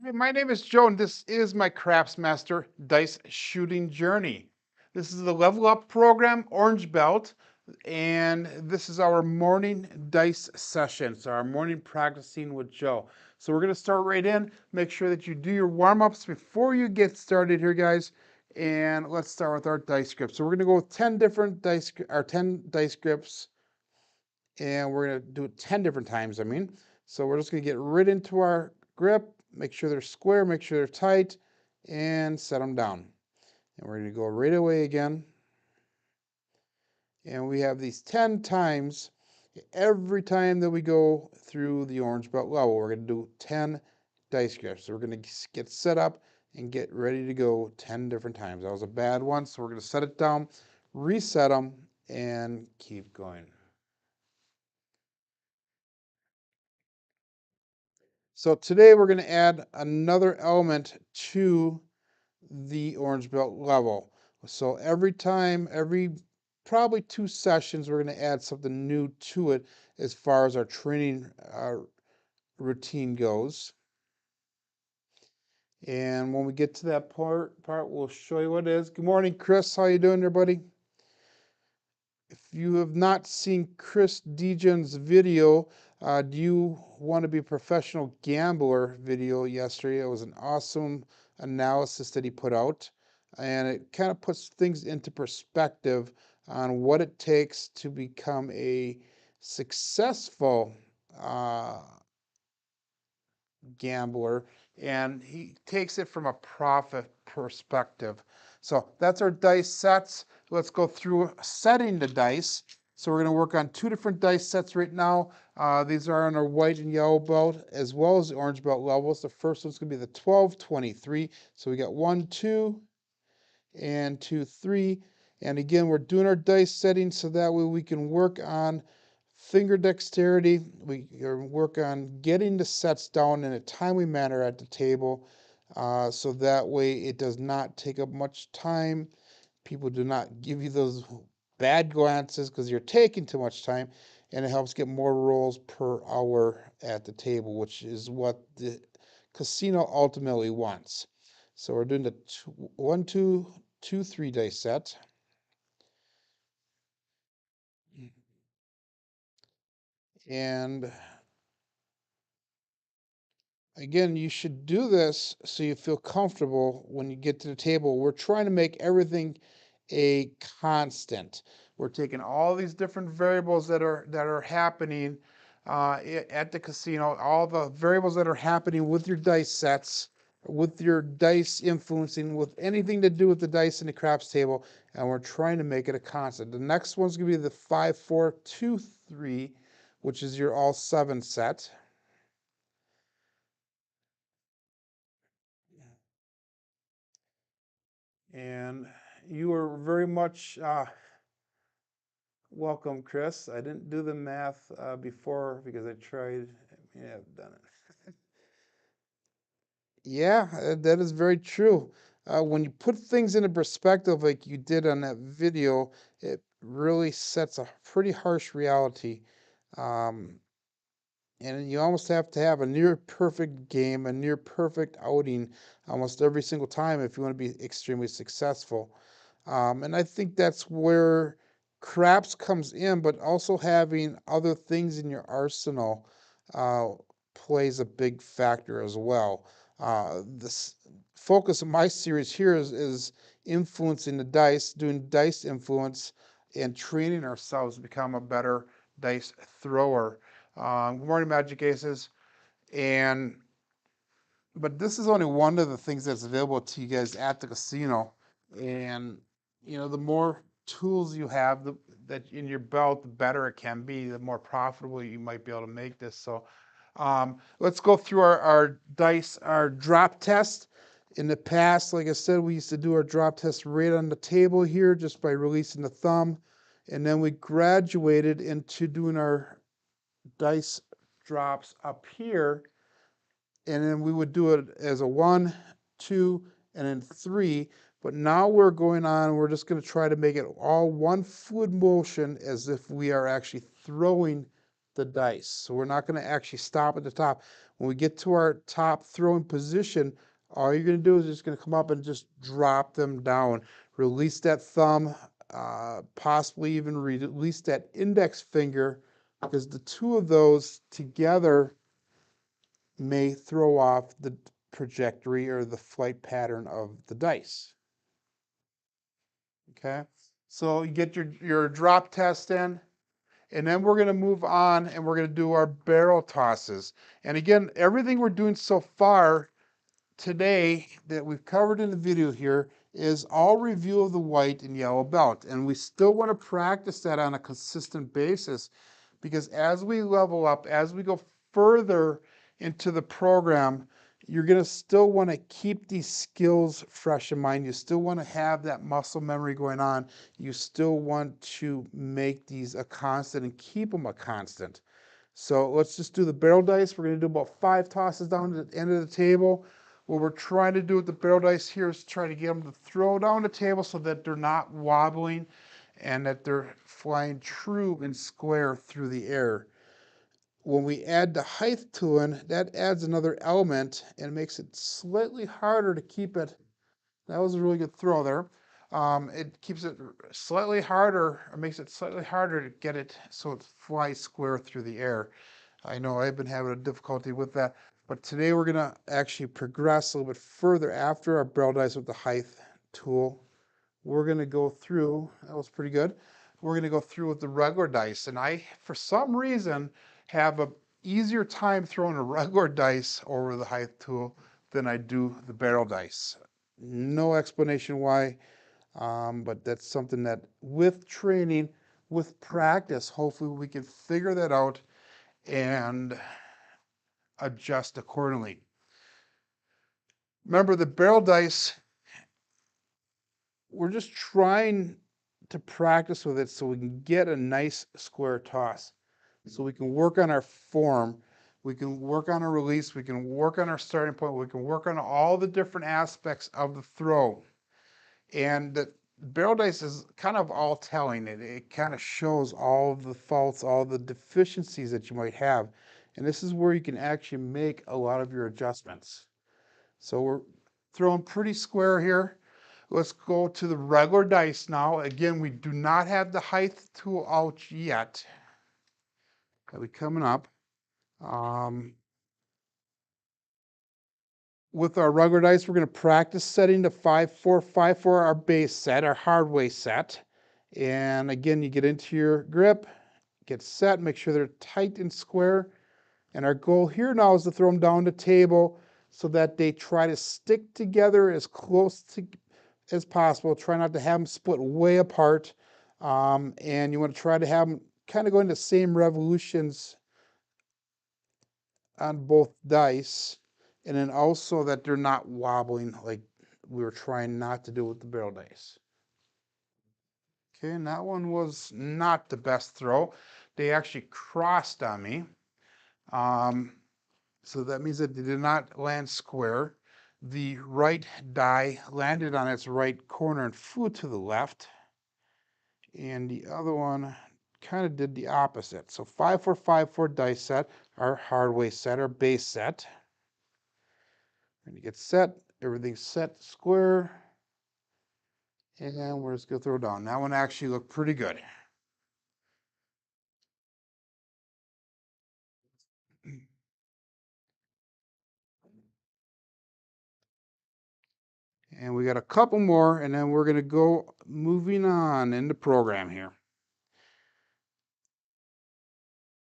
Hey, my name is Joe, and this is my Craftsmaster Dice Shooting Journey. This is the Level Up program, Orange Belt, and this is our morning dice session. So our morning practicing with Joe. So we're going to start right in. Make sure that you do your warm-ups before you get started here, guys. And let's start with our dice scripts. So we're going to go with 10 different dice, our 10 dice scripts, and we're going to do it 10 different times, So we're just going to get right into our grip, make sure they're square, make sure they're tight, and set them down. And we're going to go right away again. And we have these 10 times. Every time that we go through the orange belt level, we're going to do 10 dice grips. So we're going to get set up and get ready to go 10 different times. That was a bad one, so we're going to set it down, reset them, and keep going. So today we're going to add another element to the orange belt level. So every time, every probably 2 sessions, we're going to add something new to it as far as our training routine goes. And when we get to that part, we'll show you what it is. Good morning, Chris. How you doing there, buddy? If you have not seen Chris Dejan's video, do you want to be a professional gambler video yesterday? It was an awesome analysis that he put out, and it kind of puts things into perspective on what it takes to become a successful gambler, and he takes it from a profit perspective. So that's our dice sets. Let's go through setting the dice. So we're going to work on 2 different dice sets right now. These are on our white and yellow belt as well as the orange belt levels. The first one's going to be the 12-23. So we got 1, 2, and 2, 3. And again, we're doing our dice settings so that way we can work on finger dexterity. We work on getting the sets down in a timely manner at the table, so that way it does not take up much time. People do not give you those bad glances because you're taking too much time, and it helps get more rolls per hour at the table, which is what the casino ultimately wants. So we're doing the 1, 2, 2, 3 dice set. And again, you should do this so you feel comfortable when you get to the table. We're trying to make everything a constant. We're taking all these different variables that are happening at the casino, all the variables that are happening with your dice sets, with your dice influencing, with anything to do with the dice in the craps table, and we're trying to make it a constant. The next one's going to be the 5, 4, 2, 3, which is your all 7 set. And you are very much welcome, Chris. I didn't do the math before because I tried. Yeah, I've done it. Yeah, that is very true. When you put things into perspective like you did on that video, it really sets a pretty harsh reality. Um, and you almost have to have a near perfect game, a near perfect outing almost every single time if you want to be extremely successful. And I think that's where craps comes in, but also having other things in your arsenal uh, plays a big factor as well. This focus of my series here is influencing the dice, doing dice influence, and training ourselves to become a better dice thrower. Good morning, Magic Aces. And but this is only one of the things that's available to you guys at the casino. And the more tools you have that in your belt, the better it can be. The more profitable you might be able to make this. So let's go through our dice, our drop test. In the past, like I said, we used to do our drop test right on the table here just by releasing the thumb. And then we graduated into doing our dice drops up here, and then we would do it as a 1, 2, and then 3. But now we're going on, we're just going to try to make it all one fluid motion as if we are actually throwing the dice. So we're not going to actually stop at the top. When we get to our top throwing position, all you're going to do is just going to come up and just drop them down. Release that thumb, possibly even release that index finger, because the two of those together may throw off the trajectory or the flight pattern of the dice. Okay, so you get your drop test in, and then we're going to move on and we're going to do our barrel tosses. And again, everything we're doing so far today that we've covered in the video here is all review of the white and yellow belt. And we still want to practice that on a consistent basis, because as we level up, as we go further into the program, you're going to still want to keep these skills fresh in mind. You still want to have that muscle memory going on. You still want to make these a constant and keep them a constant. So let's just do the barrel dice. We're going to do about 5 tosses down to the end of the table. What we're trying to do with the barrel dice here is try to get them to throw down the table so that they're not wobbling and that they're flying true and square through the air. When we add the height to it, that adds another element and makes it slightly harder to keep it. That was a really good throw there. It keeps it slightly harder, or makes it slightly harder to get it so it flies square through the air. I know I've been having a difficulty with that, but today we're gonna actually progress a little bit further after our barrel dice with the height tool. We're gonna go through, that was pretty good. We're gonna go through with the regular dice, and I, for some reason, have a easier time throwing a regular dice over the height tool than I do the barrel dice. No explanation why, but that's something that with training, with practice, hopefully we can figure that out and adjust accordingly. Remember, the barrel dice, we're just trying to practice with it so we can get a nice square toss. So we can work on our form, we can work on our release, we can work on our starting point, we can work on all the different aspects of the throw. And the barrel dice is kind of all telling. It kind of shows all of the faults, all the deficiencies that you might have. And this is where you can actually make a lot of your adjustments. So we're throwing pretty square here. Let's go to the regular dice now. Again, we do not have the height tool out yet. That'll be coming up. With our regular dice, we're going to practice setting the 5-4, 5-4, our base set, our hardway set. And again, you get into your grip, get set, make sure they're tight and square. And our goal here now is to throw them down the table so that they try to stick together as close to as possible. Try not to have them split way apart. And you want to try to have them kind of going the same revolutions on both dice. And then also that they're not wobbling like we were trying not to do with the barrel dice. Okay, and that one was not the best throw. They actually crossed on me. So that means that they did not land square. The right die landed on its right corner and flew to the left. And the other one kind of did the opposite. So 5-4, 5-4 dice set, our hardway set, our base set. And you get set, everything's set square. And we're just gonna throw down. That one actually looked pretty good. And we got a couple more, and then we're gonna go moving on in the program here.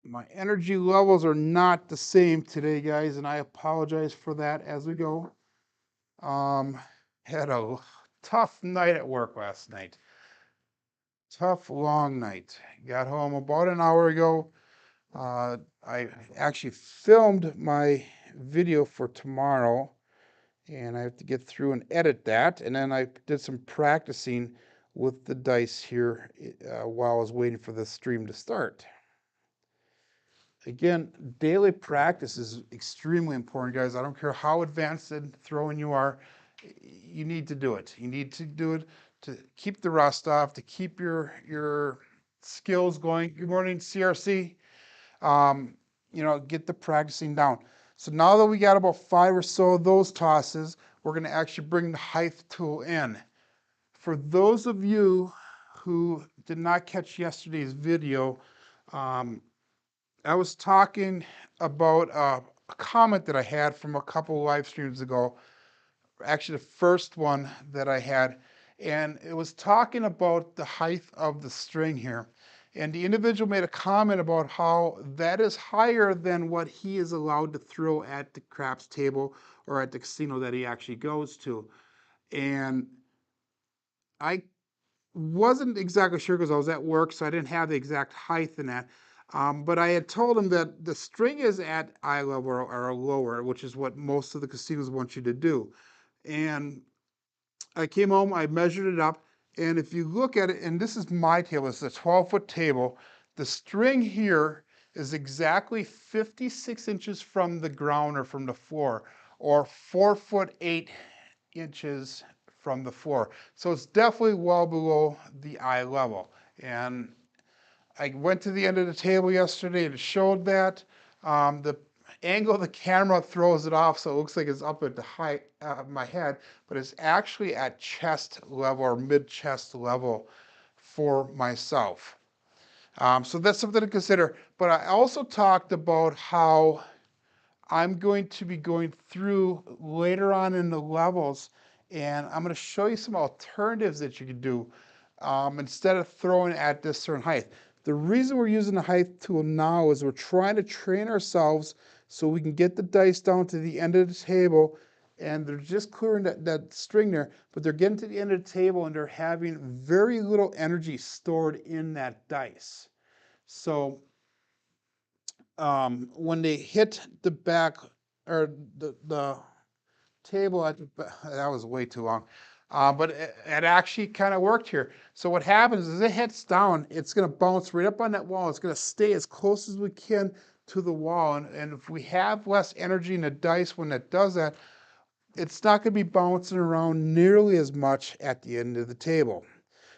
My energy levels are not the same today, guys, and I apologize for that as we go. Had a tough night at work last night. Tough, long night. Got home about an hour ago. I actually filmed my video for tomorrow, and I have to get through and edit that. And then I did some practicing with the dice here while I was waiting for the stream to start. Again, daily practice is extremely important, guys. I don't care how advanced in throwing you are, you need to do it. You need to do it to keep the rust off, to keep your skills going. Good morning, CRC. get the practicing down. So now that we got about 5 or so of those tosses, we're going to actually bring the height tool in. For those of you who did not catch yesterday's video, I was talking about a comment that I had from a couple live streams ago, actually the first one that I had, and it was talking about the height of the string here. And the individual made a comment about how that is higher than what he is allowed to throw at the craps table or at the casino that he actually goes to. And I wasn't exactly sure because I was at work, so I didn't have the exact height in that. But I had told him that the string is at eye level or lower, which is what most of the casinos want you to do. And I came home, I measured it up, and if you look at it, and this is my table, it's a 12-foot table, the string here is exactly 56 inches from the ground or from the floor, or 4'8" from the floor. So it's definitely well below the eye level. And I went to the end of the table yesterday and it showed that. The angle of the camera throws it off, so it looks like it's up at the height of my head, but it's actually at chest level or mid-chest level for myself. So that's something to consider. But I also talked about how I'm going to be going through later on in the levels, and I'm going to show you some alternatives that you can do instead of throwing at this certain height. The reason we're using the height tool now is we're trying to train ourselves so we can get the dice down to the end of the table, and they're just clearing that string there, but they're getting to the end of the table and they're having very little energy stored in that dice. So when they hit the back or the table at the back, that was way too long. But it actually kind of worked here. So what happens is it hits down, it's going to bounce right up on that wall. It's going to stay as close as we can to the wall. And if we have less energy in the dice when it does that, it's not going to be bouncing around nearly as much at the end of the table.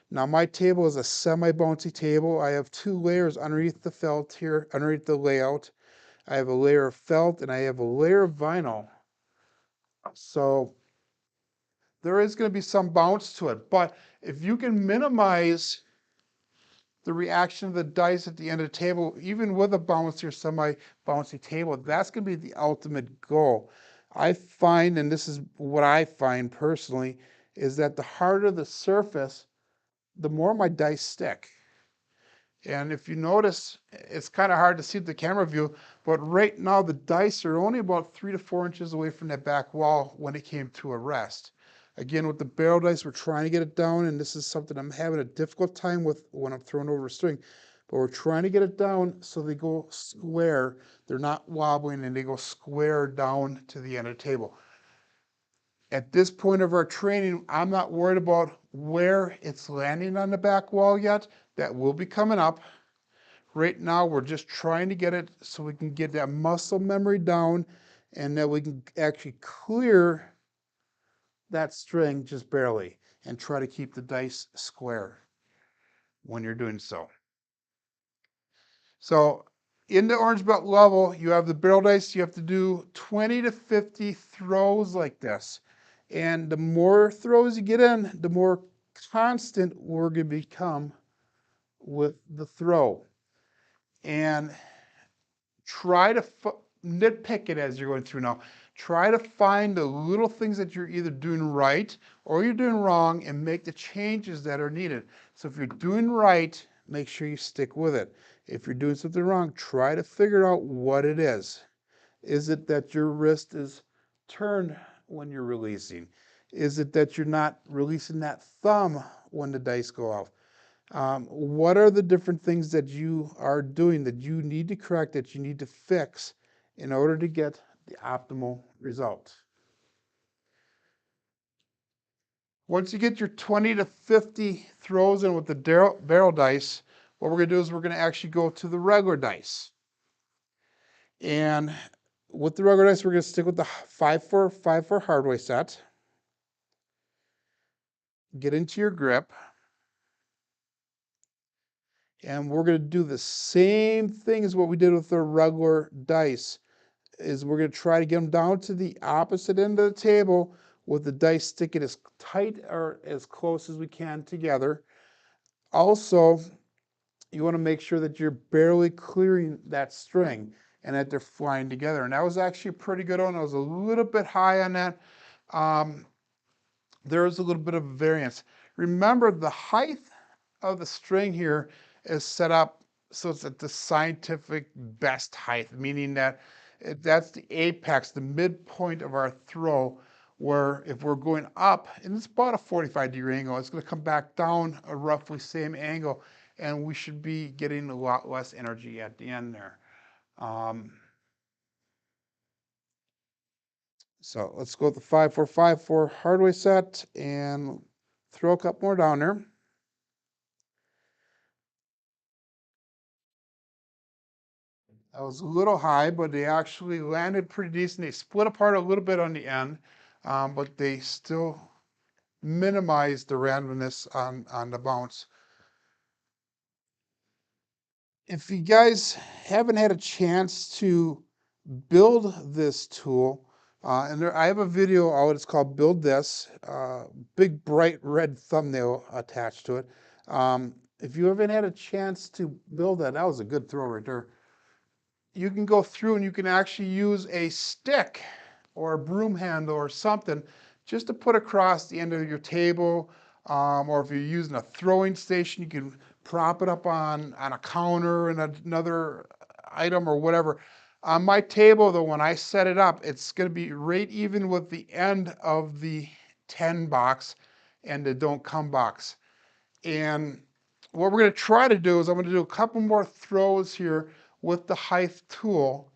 Now my table is a semi-bouncy table. I have 2 layers underneath the felt here, underneath the layout. I have a layer of felt and I have a layer of vinyl. So there is going to be some bounce to it, but if you can minimize the reaction of the dice at the end of the table, even with a bouncy or semi-bouncy table, that's going to be the ultimate goal. I find, and this is what I find personally, is that the harder the surface, the more my dice stick. And if you notice, it's kind of hard to see the camera view, but right now the dice are only about 3 to 4 inches away from that back wall when it came to a rest. Again, with the barrel dice, we're trying to get it down, and this is something I'm having a difficult time with when I'm throwing over a string, but we're trying to get it down so they go square. They're not wobbling, and they go square down to the end of the table. At this point of our training, I'm not worried about where it's landing on the back wall yet. That will be coming up. Right now, we're just trying to get it so we can get that muscle memory down and that we can actually clear that string just barely and try to keep the dice square when you're doing so. So in the orange belt level, you have the barrel dice. You have to do 20 to 50 throws like this. And the more throws you get in, the more constant we're going to become with the throw. And try to nitpick it as you're going through now. Try to find the little things that you're either doing right or you're doing wrong and make the changes that are needed. So if you're doing right, make sure you stick with it. If you're doing something wrong, try to figure out what it is. Is it that your wrist is turned when you're releasing? Is it that you're not releasing that thumb when the dice go off? What are the different things that you are doing that you need to correct, that you need to fix in order to get the optimal result? Once you get your 20 to 50 throws in with the barrel dice, what we're going to do is we're going to actually go to the regular dice. And with the regular dice, we're going to stick with the 5-4 hardware set. Get into your grip. And we're going to do the same thing as what we did with the regular dice, is we're going to try to get them down to the opposite end of the table with the dice sticking as tight or as close as we can together. Also, you want to make sure that you're barely clearing that string and that they're flying together. And that was actually a pretty good one. I was a little bit high on that. There is a little bit of variance. Remember, the height of the string here is set up so it's at the scientific best height, meaning that that's the apex, the midpoint of our throw, where if we're going up, and it's about a 45-degree angle, it's going to come back down a roughly same angle, and we should be getting a lot less energy at the end there. So let's go with the 5-4-5-4 hardware set and throw a couple more down there. That was a little high, but they actually landed pretty decent. They split apart a little bit on the end, but they still minimized the randomness on the bounce. If you guys haven't had a chance to build this tool, and I have a video out, it's called Build This, big bright red thumbnail attached to it. If you haven't had a chance to build that, that was a good throw right there. You can go through and you can actually use a stick or a broom handle or something just to put across the end of your table, or if you're using a throwing station, you can prop it up on a counter and another item or whatever. On my table, though, when I set it up, it's going to be right even with the end of the 10 box and the don't come box. And what we're going to try to do is I'm going to do a couple more throws here with the height tool,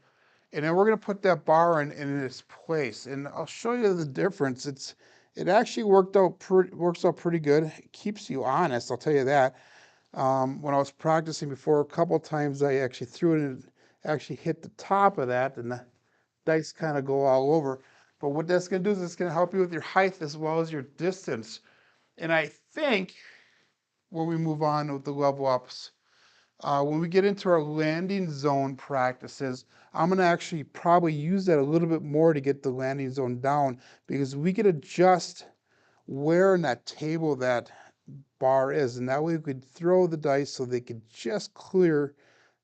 and then we're going to put that bar in its place. And I'll show you the difference. It actually works out pretty good. It keeps you honest, I'll tell you that. When I was practicing before, a couple of times I actually threw it and actually hit the top of that, and the dice kind of go all over. But what that's going to do is it's going to help you with your height as well as your distance. And I think when we move on with the level ups, when we get into our landing zone practices, I'm going to actually probably use that a little bit more to get the landing zone down, because we can adjust where in that table that bar is, and that way we could throw the dice so they could just clear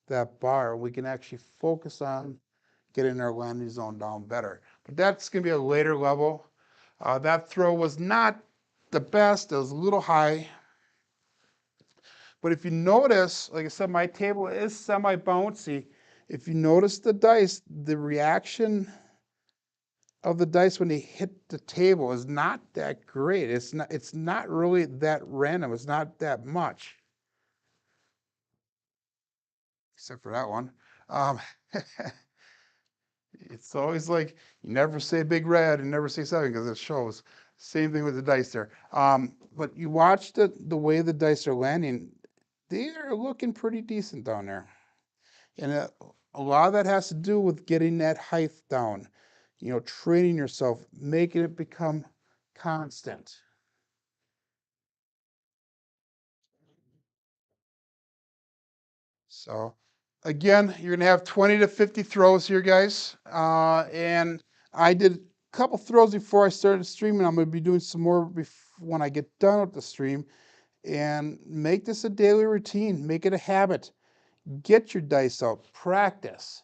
that bar. We can actually focus on getting our landing zone down better. But that's going to be a later level. That throw was not the best. It was a little high. But if you notice, like I said, my table is semi-bouncy. If you notice the dice, the reaction of the dice when they hit the table is not that great. It's not really that random. It's not that much. Except for that one. It's always like, you never say big red and never say 7 because it shows. Same thing with the dice there. But you watch the way the dice are landing, they are looking pretty decent down there. And a lot of that has to do with getting that height down, training yourself, making it become constant. So again, you're gonna have 20 to 50 throws here, guys. And I did a couple throws before I started streaming. I'm gonna be doing some more when I get done with the stream. And make this a daily routine. Make it a habit. Get your dice out. Practice.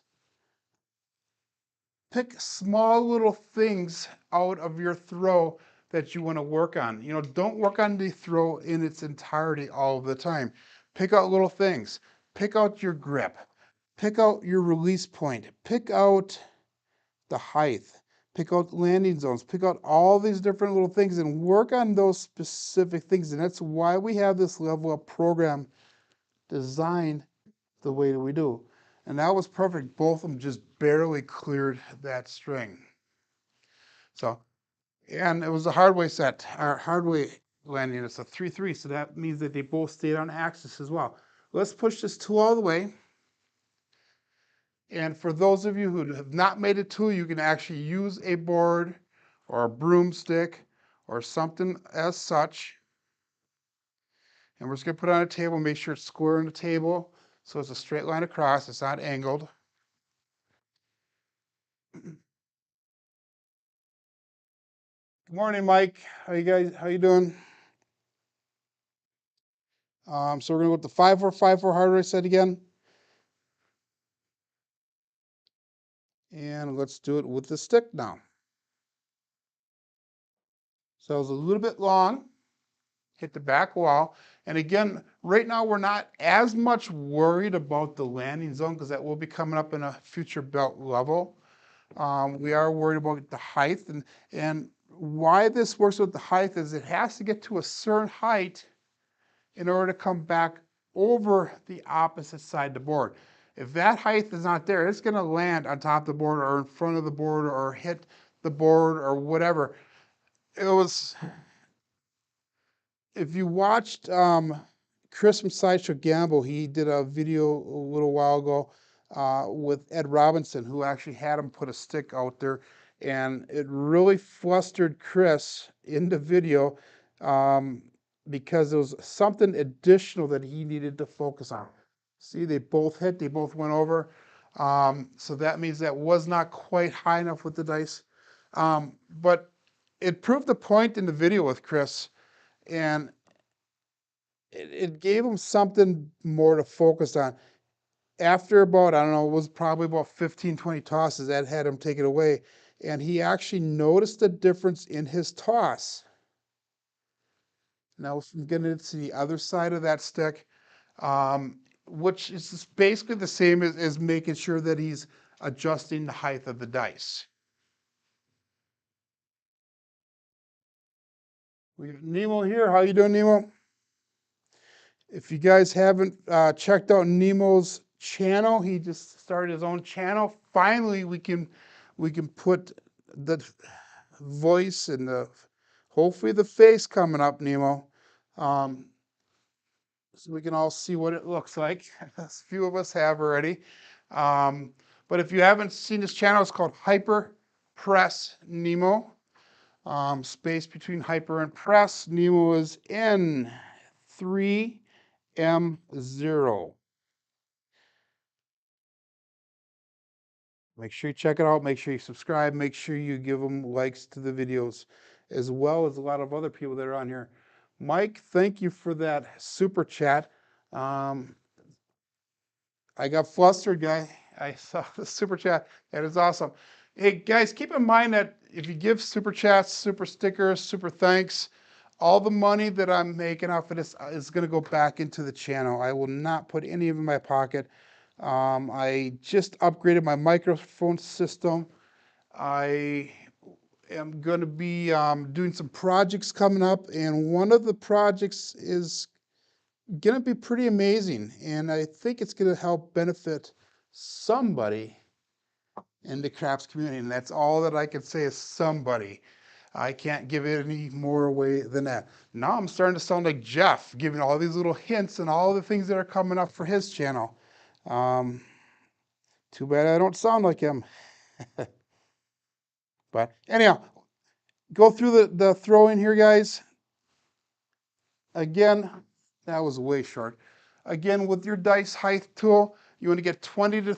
Pick small little things out of your throw that you want to work on. Don't work on the throw in its entirety all the time. Pick out little things. Pick out your grip. Pick out your release point. Pick out the height. Pick out landing zones. Pick out all these different little things and work on those specific things. And that's why we have this level up program designed the way that we do. And that was perfect. Both of them just barely cleared that string. So, and it was a hardware set, our hardware landing. It's a 3-3, so that means that they both stayed on axis as well. Let's push this tool all the way. And for those of you who have not made a tool, you can actually use a board or a broomstick or something as such. And we're just going to put it on a table, make sure it's square on the table. So it's a straight line across, it's not angled. Good morning, Mike. How you doing? So we're gonna go with the 5-4-5-4 hard right side again. And let's do it with the stick now. So it was a little bit long, hit the back wall. And again, right now we're not as much worried about the landing zone because that will be coming up in a future belt level. We are worried about the height, and why this works with the height is it has to get to a certain height in order to come back over the opposite side of the board. If that height is not there, it's going to land on top of the board or in front of the board or hit the board or whatever. It was, if you watched Chris from Sideshow Gamble, he did a video a little while ago with Ed Robinson, who actually had him put a stick out there, and it really flustered Chris in the video because there was something additional that he needed to focus on. See, they both hit, they both went over. So that means that was not quite high enough with the dice. But it proved the point in the video with Chris, and it gave him something more to focus on. After about, I don't know, it was probably about 15, 20 tosses, that had him take it away. And he actually noticed a difference in his toss. Now, if I'm getting to the other side of that stick, which is basically the same as making sure that he's adjusting the height of the dice. We got Nemo here. How you doing, Nemo? If you guys haven't checked out Nemo's channel, he just started his own channel. Finally, we can put the voice and hopefully the face coming up, Nemo. So we can all see what it looks like. A few of us have already. But if you haven't seen this channel, it's called Hyper Press Nemo. Space between hyper and press. Nemo is N3M0. Make sure you check it out. Make sure you subscribe. Make sure you give them likes to the videos, as well as a lot of other people that are on here. Mike, thank you for that super chat. I got flustered, guy. I saw the super chat. That is awesome. Hey, guys, keep in mind that if you give super chats, super stickers, super thanks, all the money that I'm making off of this is going to go back into the channel. I will not put any of it in my pocket. I just upgraded my microphone system. I am going to be doing some projects coming up, and one of the projects is going to be pretty amazing, and I think it's going to help benefit somebody in the craps community, and that's all that I can say is somebody. I can't give it any more away than that. Now I'm starting to sound like Jeff, giving all these little hints and all the things that are coming up for his channel. Too bad I don't sound like him. But anyhow, go through the throw-in here, guys. Again, that was way short. Again, with your dice height tool, you want to get 20 to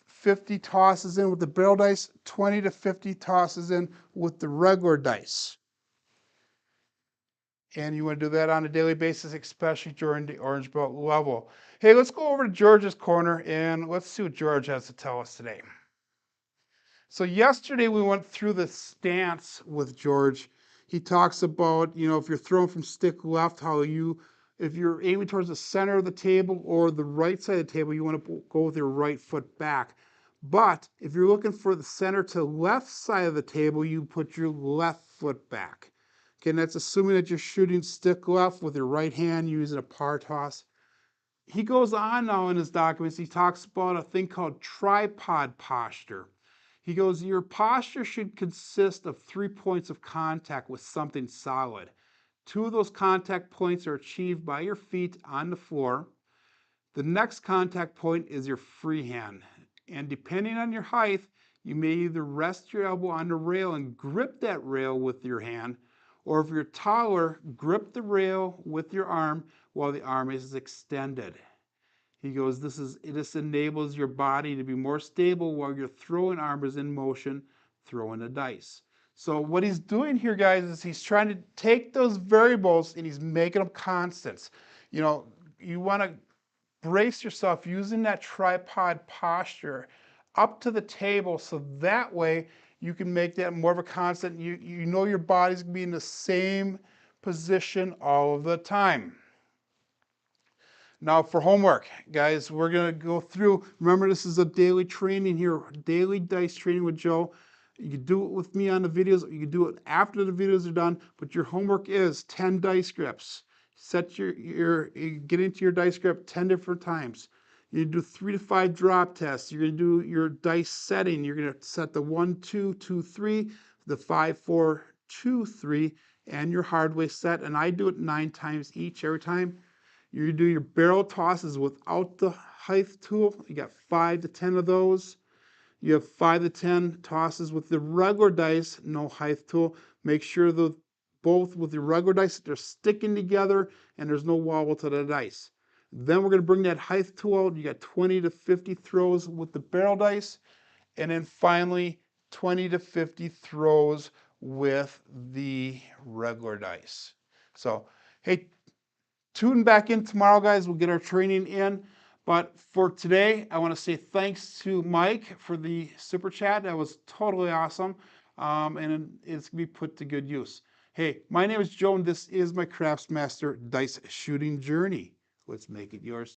50 tosses in with the barrel dice, 20 to 50 tosses in with the regular dice. And you want to do that on a daily basis, especially during the orange belt level. Hey, let's go over to George's corner and let's see what George has to tell us today. So yesterday we went through the stance with George. He talks about, if you're throwing from stick left, if you're aiming towards the center of the table or the right side of the table, you want to go with your right foot back. But if you're looking for the center to left side of the table, you put your left foot back. Okay, and that's assuming that you're shooting stick left with your right hand using a par toss. He goes on now in his documents, he talks about a thing called tripod posture. He goes, your posture should consist of 3 points of contact with something solid. 2 of those contact points are achieved by your feet on the floor. The next contact point is your free hand. And depending on your height, you may either rest your elbow on the rail and grip that rail with your hand, or if you're taller, grip the rail with your arm, while the arm is extended. He goes, this enables your body to be more stable while your throwing arm is in motion, throwing the dice. So what he's doing here, guys, is he's trying to take those variables and he's making them constants. You know, you want to brace yourself using that tripod posture up to the table so that way you can make that more of a constant. You know your body's going to be in the same position all of the time. Now for homework, guys, we're going to go through, remember this is a daily training here, daily dice training with Joe. You can do it with me on the videos, you can do it after the videos are done, but your homework is 10 dice grips. Set you get into your dice grip 10 different times. You do 3 to 5 drop tests. You're going to do your dice setting. You're going to set the 1, 2, 2, 3, the 5, 4, 2, 3, and your hard way set. And I do it 9 times each every time. You do your barrel tosses without the height tool. You got 5 to 10 of those. You have 5 to 10 tosses with the regular dice, no height tool. Make sure that both with the regular dice, they're sticking together and there's no wobble to the dice. Then we're going to bring that height tool out. You got 20 to 50 throws with the barrel dice. And then finally, 20 to 50 throws with the regular dice. So, hey, tune back in tomorrow, guys. We'll get our training in. But for today, I want to say thanks to Mike for the super chat. That was totally awesome. And it's going to be put to good use. Hey, my name is Joe, and this is my Craftsmaster Dice Shooting Journey. Let's make it yours.